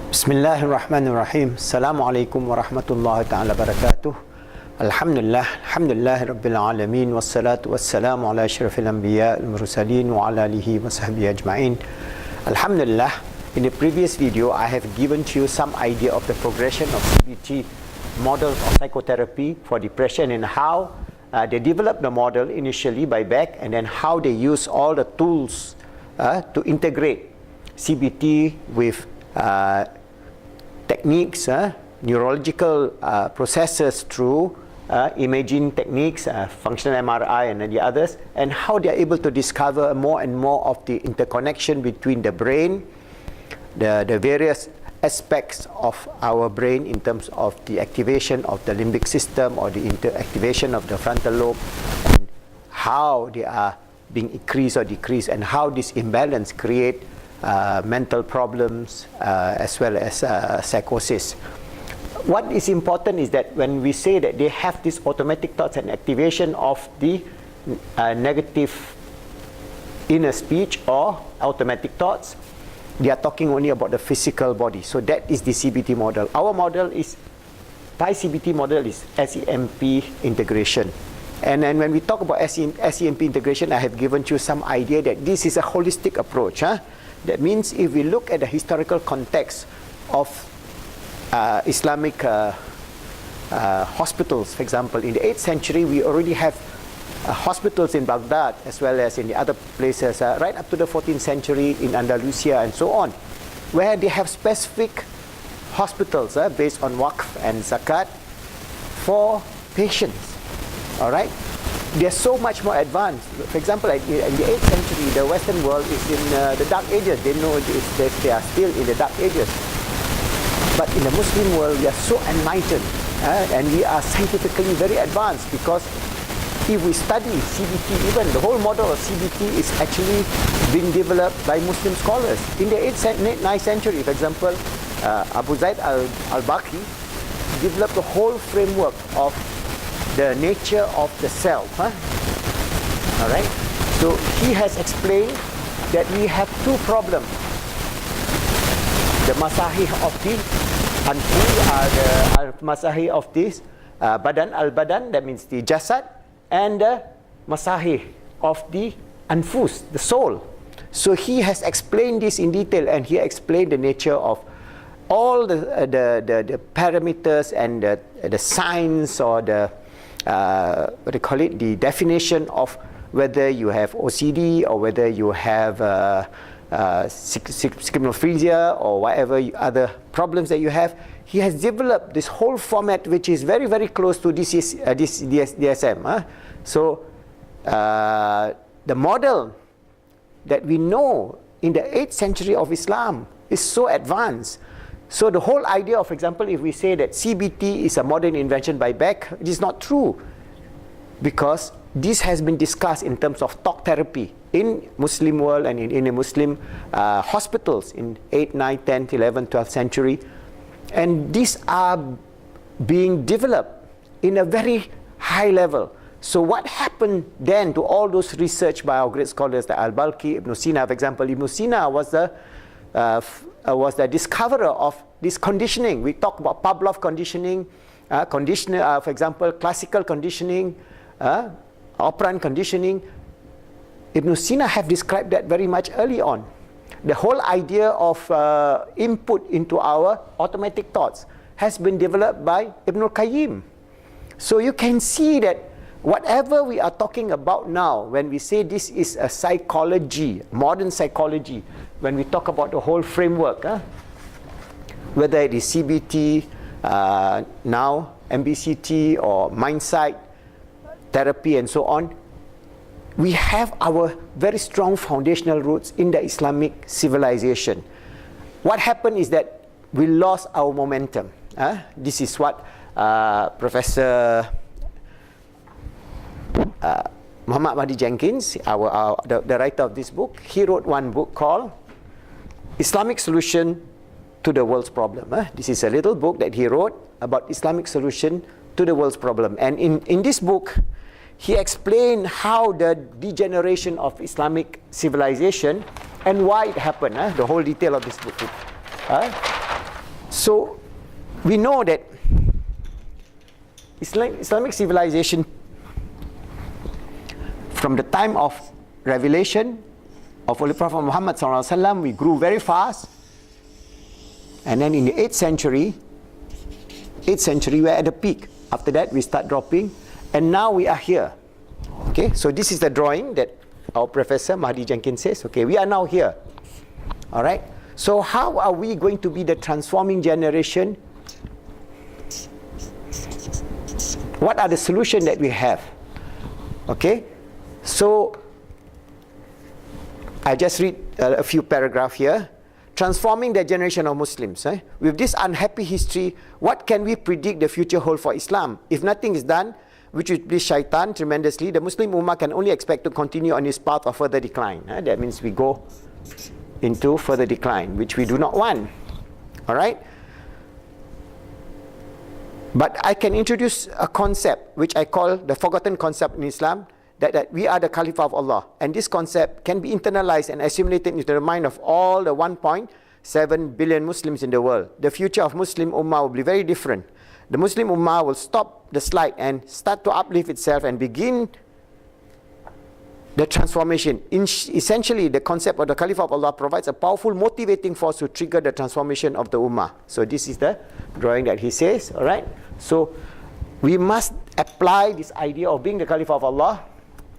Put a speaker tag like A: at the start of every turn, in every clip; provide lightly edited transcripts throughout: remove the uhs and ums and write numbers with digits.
A: Bismillahirrahmanirrahim. Assalamualaikum warahmatullahi ta'ala barakatuh. Alhamdulillah Rabbil Alamin. Wassalatu wassalamu ala ashrafil anbiya al-mursalin wa ala alihi wa sahbihi ajma'in. Alhamdulillah, in the previous video, I have given to you some idea of the progression of CBT models of psychotherapy for depression and how they developed the model initially by Beck, and then how they use all the tools to integrate CBT with techniques, neurological processes through imaging techniques, functional MRI and the others, and how they are able to discover more and more of the interconnection between the brain, the various aspects of our brain in terms of the activation of the limbic system or the activation of the frontal lobe, and how they are being increased or decreased, and how this imbalance create mental problems as well as psychosis. What is important is that when we say that they have these automatic thoughts and activation of the negative inner speech or automatic thoughts, they are talking only about the physical body. So that is the CBT model. Our model is, Pi-CBT model is SEMP integration. And then when we talk about SEMP integration, I have given you some idea that this is a holistic approach. That means if we look at the historical context of Islamic hospitals, for example, in the 8th century, we already have hospitals in Baghdad as well as in the other places, right up to the 14th century in Andalusia and so on, where they have specific hospitals based on waqf and zakat for patients. All right? They're so much more advanced. For example, in the 8th century, the Western world is in the Dark Ages. They know they are still in the Dark Ages. But in the Muslim world, we are so enlightened and we are scientifically very advanced, because if we study CBT, even the whole model of CBT is actually being developed by Muslim scholars. In the 9th century, for example, Abu Zaid al-Baqi developed the whole framework of the nature of the self. All right. So he has explained that we have two problems: the masahih of the anfu, the masahih of this badan, al-badan, that means the jasad, and the masahih of the anfus, the soul. So he has explained this in detail, and he explained the nature of all the parameters and the signs, or the what do you call it, the definition of whether you have OCD or whether you have schizophrenia or whatever other problems that you have. He has developed this whole format which is very, very close to this DSM. So the model that we know in the 8th century of Islam is so advanced. So the whole idea of, for example, if we say that CBT is a modern invention by Beck, it is not true, because this has been discussed in terms of talk therapy in Muslim world and in the Muslim hospitals in 8th, 9th, 10th, 11th, 12th century. And these are being developed in a very high level. So what happened then to all those research by our great scholars like Al-Balkhi, Ibn Sina, for example? Ibn Sina was the discoverer of this conditioning. We talk about Pavlov conditioning, for example, classical conditioning, operant conditioning. Ibn Sina have described that very much early on. The whole idea of input into our automatic thoughts has been developed by Ibn al-Qayyim. So you can see that whatever we are talking about now, when we say this is a psychology, modern psychology, when we talk about the whole framework, whether it is CBT, now MBCT, or mindsight therapy and so on, we have our very strong foundational roots in the Islamic civilization. What happened is that we lost our momentum. This is what Professor Muhammad Mahdi Jenkins, the writer of this book, he wrote one book called Islamic Solution to the World's Problem. This is a little book that he wrote about Islamic solution to the world's problem. And in this book, he explained how the degeneration of Islamic civilization and why it happened, the whole detail of this book. So we know that Islamic civilization, from the time of revelation of Holy Prophet Muhammad SAW, we grew very fast, and then in the 8th century we're at the peak. After that we start dropping, and now we are here. Okay, so this is the drawing that our professor Mahdi Jenkins says. Okay, we are now here. All right, so how are we going to be the transforming generation? What are the solutions that we have? Okay, so I just read a few paragraphs here. Transforming the generation of Muslims. With this unhappy history, what can we predict the future hold for Islam? If nothing is done, which would please shaitan tremendously, the Muslim Ummah can only expect to continue on its path of further decline. That means we go into further decline, which we do not want. Alright? But I can introduce a concept which I call the forgotten concept in Islam, that we are the Caliph of Allah. And this concept can be internalized and assimilated into the mind of all the 1.7 billion Muslims in the world. The future of Muslim Ummah will be very different. The Muslim Ummah will stop the slide and start to uplift itself and begin the transformation. Essentially, the concept of the Caliph of Allah provides a powerful motivating force to trigger the transformation of the Ummah. So this is the drawing that he says. Alright, so we must apply this idea of being the Caliph of Allah,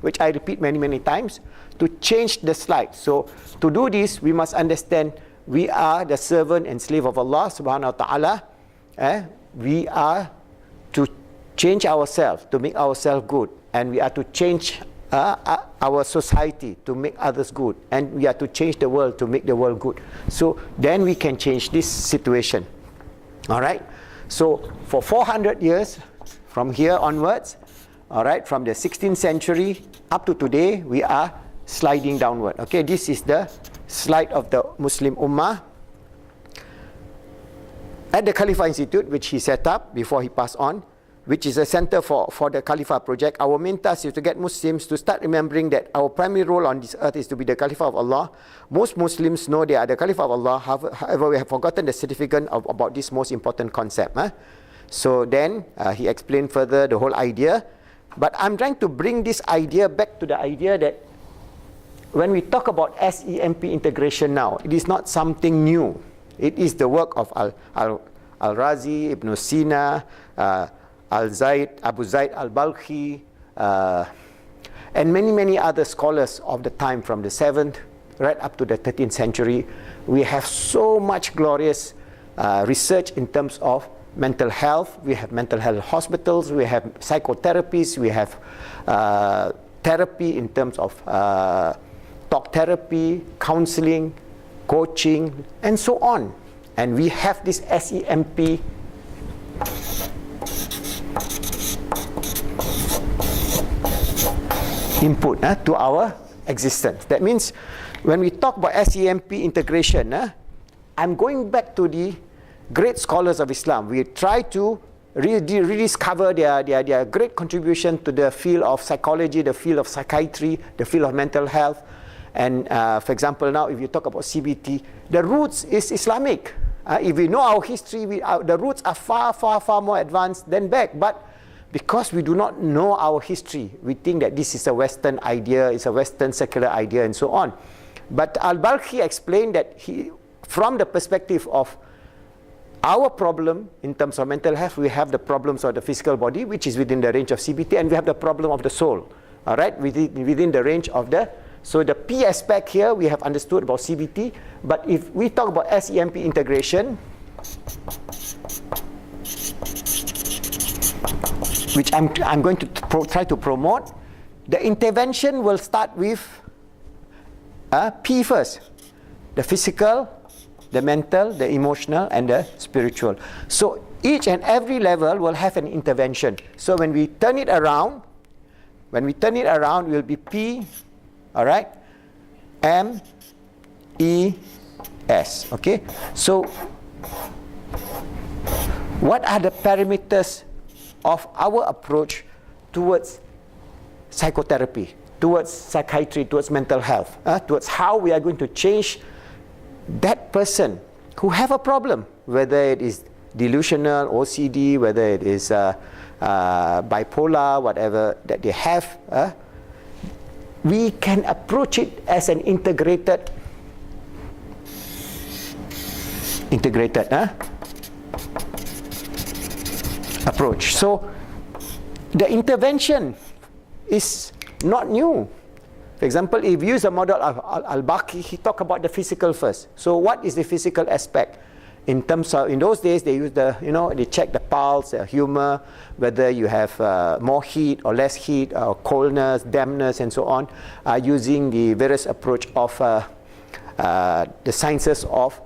A: which I repeat many times, to change the slide. So to do this, we must understand we are the servant and slave of Allah subhanahu wa ta'ala. We are to change ourselves, to make ourselves good, and we are to change our society to make others good, and we are to change the world to make the world good. So then we can change this situation. Alright, so for 400 years from here onwards, alright, from the 16th century up to today, we are sliding downward. Okay, this is the slide of the Muslim Ummah. At the Khalifa Institute, which he set up before he passed on, which is a center for the Khalifa project, our main task is to get Muslims to start remembering that our primary role on this earth is to be the Caliph of Allah. Most Muslims know they are the Caliph of Allah, however we have forgotten the significance about this most important concept. So then he explained further the whole idea. But I'm trying to bring this idea back to the idea that when we talk about SEMP integration now, it is not something new. It is the work of Al-Razi, Ibn Sina, Abu Zaid al-Balkhi, and many other scholars of the time from the 7th right up to the 13th century. We have so much glorious research in terms of mental health. We have mental health hospitals, we have psychotherapies, we have therapy in terms of talk therapy, counseling, coaching, and so on. And we have this SEMP input to our existence. That means when we talk about SEMP integration, I'm going back to the great scholars of Islam. We try to rediscover their great contribution to the field of psychology, the field of psychiatry, the field of mental health. And for example, now if you talk about CBT, the roots is Islamic. If we know our history, the roots are far more advanced than back. But because we do not know our history, we think that this is a Western idea, it's a Western secular idea, and so on. But Al-Balkhi explained that from the perspective of our problem in terms of mental health, we have the problems of the physical body, which is within the range of CBT, and we have the problem of the soul, all right, within the range of the. So the P aspect here we have understood about CBT, but if we talk about SEMP integration, which I'm going to try to promote, the intervention will start with P first, the physical, the mental, the emotional, and the spiritual. So each and every level will have an intervention. So when we turn it around, it will be P, all right, M, E, S. Okay. So what are the parameters of our approach towards psychotherapy, towards psychiatry, towards mental health, towards how we are going to change that person who have a problem, whether it is delusional, OCD, whether it is bipolar, whatever that they have, we can approach it as an integrated approach. So the intervention is not new. For example, if you use the model of Al-Baqi, he talked about the physical first. So what is the physical aspect? In terms of, in those days, they use they check the pulse, the humor, whether you have more heat or less heat, or coldness, dampness, and so on, using the various approach of the sciences of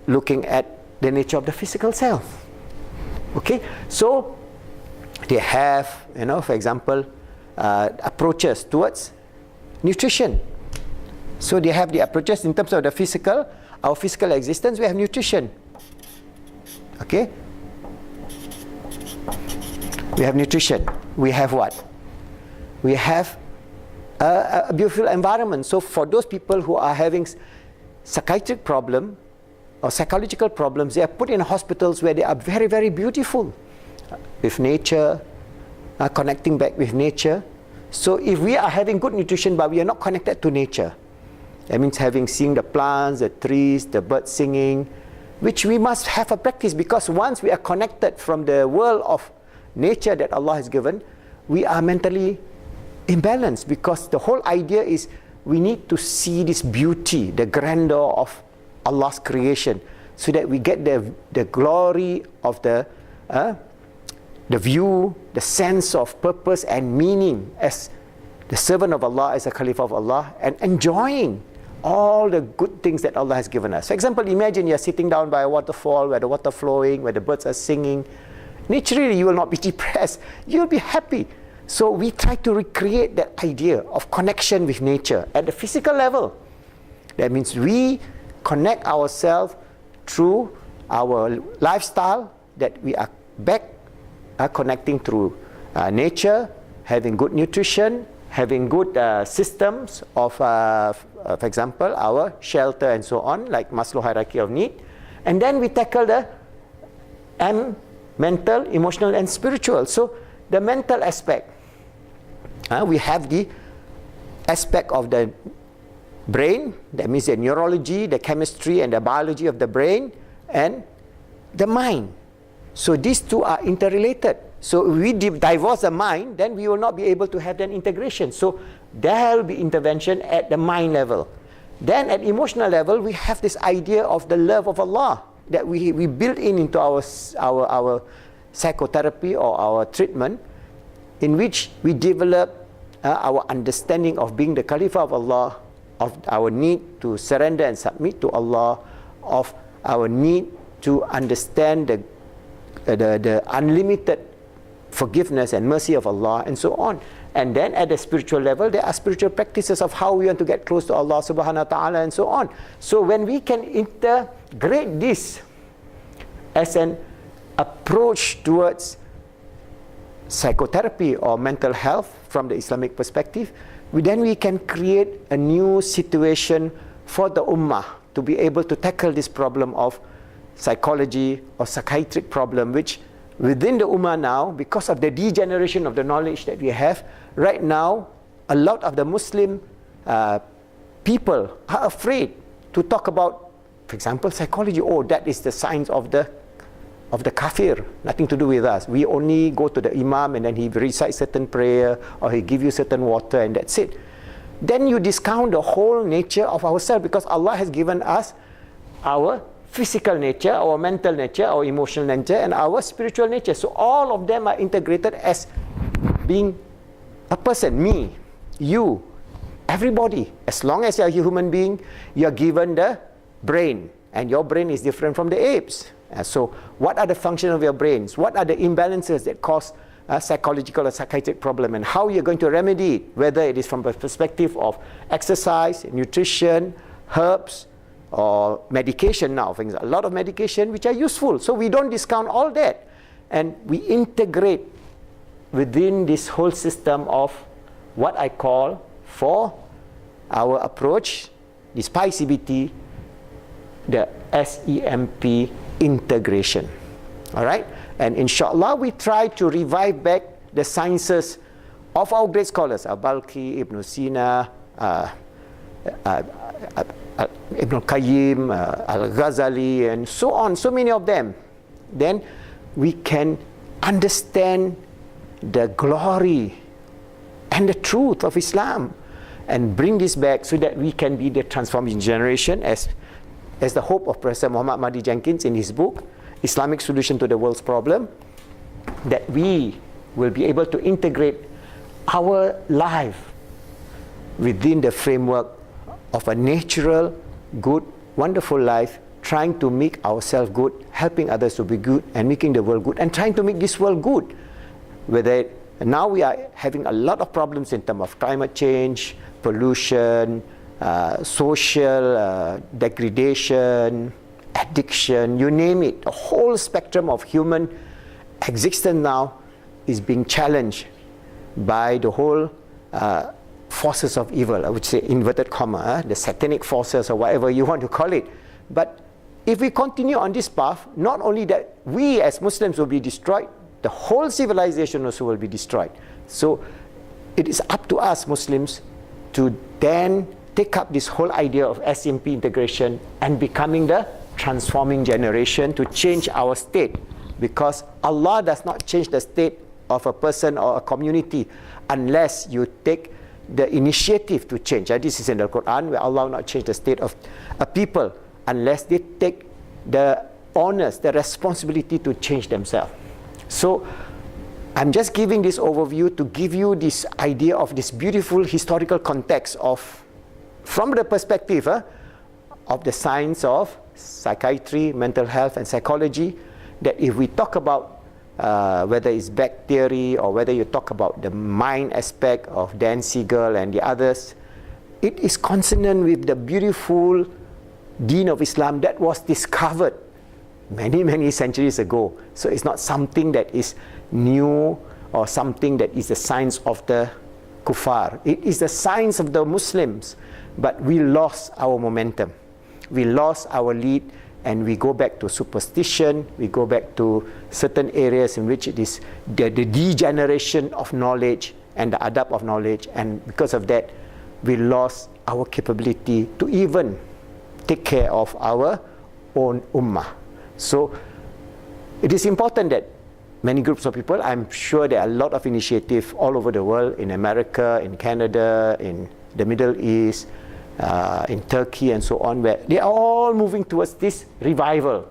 A: looking at the nature of the physical self. Okay, so they have, for example, approaches towards nutrition. So they have the approaches in terms of the physical, our physical existence. We have nutrition. Okay, we have nutrition. We have what? We have a beautiful environment. So for those people who are having psychiatric problem or psychological problems, they are put in hospitals where they are very, very beautiful, with nature, connecting back with nature. So if we are having good nutrition but we are not connected to nature, that means seeing the plants, the trees, the birds singing, which we must have a practice, because once we are connected from the world of nature that Allah has given, we are mentally imbalanced, because the whole idea is we need to see this beauty, the grandeur of Allah's creation, so that we get the glory of the view, the sense of purpose and meaning as the servant of Allah, as a Caliph of Allah, and enjoying all the good things that Allah has given us. For example, imagine you're sitting down by a waterfall where the water flowing, where the birds are singing. Naturally, you will not be depressed. You'll be happy. So we try to recreate that idea of connection with nature at the physical level. That means we connect ourselves through our lifestyle, that we are back connecting through nature, having good nutrition, having good systems of, for example, our shelter and so on, like Maslow hierarchy of need. And then we tackle the mental, emotional, and spiritual. So the mental aspect, we have the aspect of the brain, that means the neurology, the chemistry, and the biology of the brain, and the mind. So these two are interrelated. So if we divorce the mind, then we will not be able to have that integration. So there will be intervention at the mind level. Then at emotional level, we have this idea of the love of Allah that we build into our psychotherapy or our treatment, in which we develop our understanding of being the Caliph of Allah, of our need to surrender and submit to Allah, of our need to understand the unlimited forgiveness and mercy of Allah, and so on. And then at the spiritual level, there are spiritual practices of how we want to get close to Allah subhanahu wa ta'ala, and so on. So when we can integrate this as an approach towards psychotherapy or mental health from the Islamic perspective, then we can create a new situation for the ummah to be able to tackle this problem of psychology or psychiatric problem, which within the ummah now, because of the degeneration of the knowledge that we have, right now, a lot of the Muslim people are afraid to talk about, for example, psychology. Oh, that is the science of the kafir, nothing to do with us. We only go to the imam and then he recites certain prayer, or he give you certain water, and that's it. Then you discount the whole nature of ourselves, because Allah has given us our physical nature, our mental nature, our emotional nature, and our spiritual nature. So all of them are integrated as being a person, me, you, everybody. As long as you're a human being, you're given the brain, and your brain is different from the apes. So what are the functions of your brains? What are the imbalances that cause a psychological or psychiatric problem, and how you're going to remedy it, whether it is from the perspective of exercise, nutrition, herbs, or medication now. For example, a lot of medication which are useful. So we don't discount all that. And we integrate within this whole system of what I call, for our approach, this Pi-CBT, the SEMP integration. All right? And inshallah, we try to revive back the sciences of our great scholars, Al-Balkhi, Ibn Sina, Ibn Qayyim, Al-Ghazali, and so on, so many of them. Then we can understand the glory and the truth of Islam and bring this back so that we can be the transforming generation as the hope of Professor Muhammad Mahdi Jenkins in his book, Islamic Solution to the World's Problem, that we will be able to integrate our life within the framework of a natural, good, wonderful life, trying to make ourselves good, helping others to be good, and making the world good, and trying to make this world good. Whether now we are having a lot of problems in terms of climate change, pollution, social degradation, addiction, you name it. The whole spectrum of human existence now is being challenged by the whole forces of evil, I would say inverted comma, the satanic forces or whatever you want to call it. But if we continue on this path, not only that we as Muslims will be destroyed, the whole civilization also will be destroyed. So it is up to us Muslims to then take up this whole idea of SEMP integration and becoming the transforming generation to change our state, because Allah does not change the state of a person or a community unless you take the initiative to change. This is in the Quran, where Allah will not change the state of a people unless they take the honors, the responsibility to change themselves. So I'm just giving this overview to give you this idea of this beautiful historical context of, from the perspective of the science of psychiatry, mental health and psychology, that if we talk about whether it's back theory or whether you talk about the mind aspect of Dan Siegel and the others, it is consonant with the beautiful deen of Islam that was discovered many, many centuries ago. So it's not something that is new or something that is the science of the kuffar. It is the science of the Muslims, but we lost our momentum. We lost our lead, and we go back to superstition, we go back to certain areas in which it is the degeneration of knowledge and the adab of knowledge, and because of that, we lost our capability to even take care of our own ummah. So it is important that many groups of people, I'm sure there are a lot of initiatives all over the world, in America, in Canada, in the Middle East, in Turkey and so on, where they are all moving towards this revival.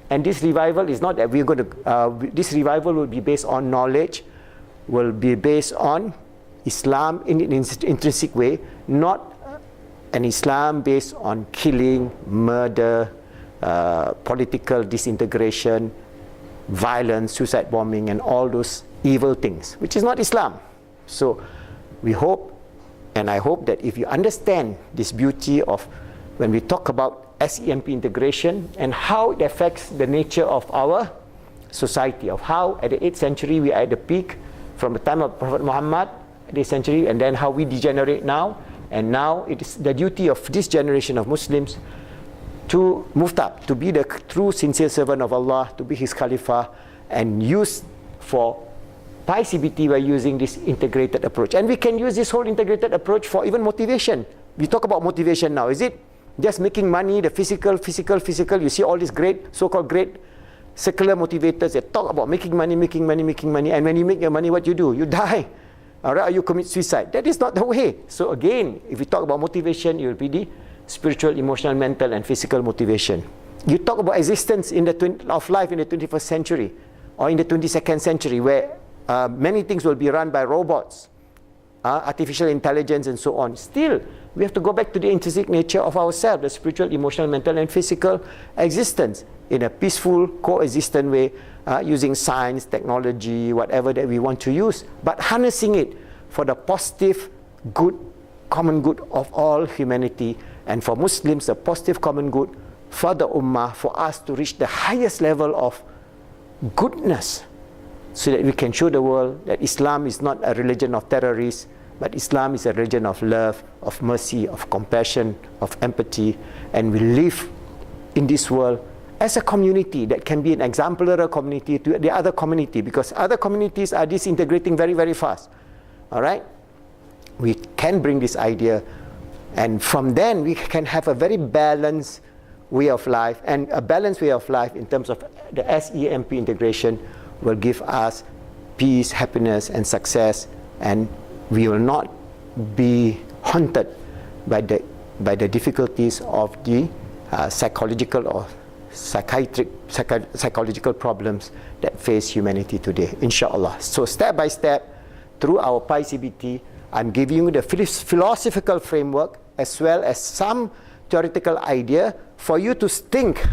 A: And this revival is not that we're going to, this revival will be based on knowledge, will be based on Islam in an intrinsic way, not an Islam based on killing, murder, political disintegration, violence, suicide bombing, and all those evil things, which is not Islam. So we hope, and I hope that if you understand this beauty of when we talk about SEMP integration and how it affects the nature of our society, of how at the 8th century we are at the peak from the time of Prophet Muhammad, the 8th century, and then how we degenerate now, and now it is the duty of this generation of Muslims to move up, to be the true sincere servant of Allah, to be His Khalifa, and use for Pi-CBT by using this integrated approach. And we can use this whole integrated approach for even motivation. We talk about motivation now. Is it just making money, the physical? You see all these great, so-called great secular motivators that talk about making money. And when you make your money, what you do? You die. All right, or you commit suicide. That is not the way. So again, if we talk about motivation, it will be the spiritual, emotional, mental, and physical motivation. You talk about existence in of life in the 21st century or in the 22nd century, where many things will be run by robots, artificial intelligence, and so on. Still, we have to go back to the intrinsic nature of ourselves, the spiritual, emotional, mental, and physical existence in a peaceful, coexistent way, using science, technology, whatever that we want to use, but harnessing it for the positive, good, common good of all humanity, and for Muslims, the positive common good for the ummah, for us to reach the highest level of goodness, so that we can show the world that Islam is not a religion of terrorists, but Islam is a religion of love, of mercy, of compassion, of empathy, and we live in this world as a community that can be an exemplary community to the other community, because other communities are disintegrating very, very fast. All right? We can bring this idea, and from then we can have a very balanced way of life, and a balanced way of life in terms of the SEMP integration will give us peace, happiness, and success, and we will not be haunted by the difficulties of the psychological or psychological problems that face humanity today, inshallah. So step by step, through our Pi-CBT, I'm giving you the philosophical framework as well as some theoretical idea for you to think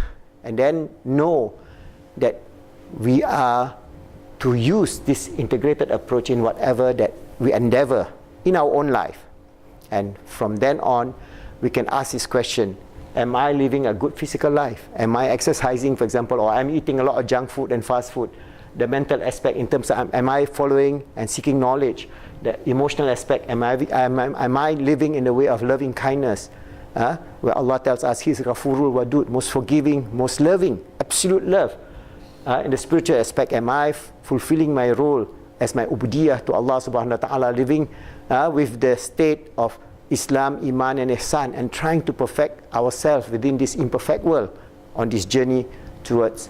A: and then know that we are to use this integrated approach in whatever that we endeavor in our own life. And from then on, we can ask this question: am I living a good physical life? Am I exercising, for example, or I'm eating a lot of junk food and fast food? The mental aspect in terms of am I following and seeking knowledge? The emotional aspect, am I living in the way of loving kindness? Where Allah tells us He's Ghafurul Wadud, most forgiving, most loving, absolute love. In the spiritual aspect, am I fulfilling my role as my ubudiyah to Allah subhanahu wa ta'ala, living with the state of Islam, Iman and Ihsan, and trying to perfect ourselves within this imperfect world on this journey towards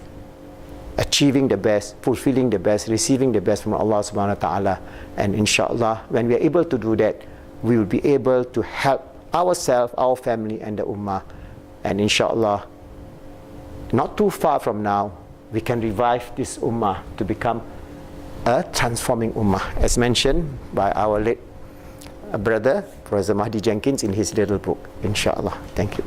A: achieving the best, fulfilling the best, receiving the best from Allah subhanahu wa ta'ala. And inshallah, when we are able to do that, we will be able to help ourselves, our family and the ummah. And inshallah, not too far from now, we can revive this ummah to become a transforming ummah, as mentioned by our late brother, Professor Mahdi Jenkins, in his little book. Inshallah. Thank you.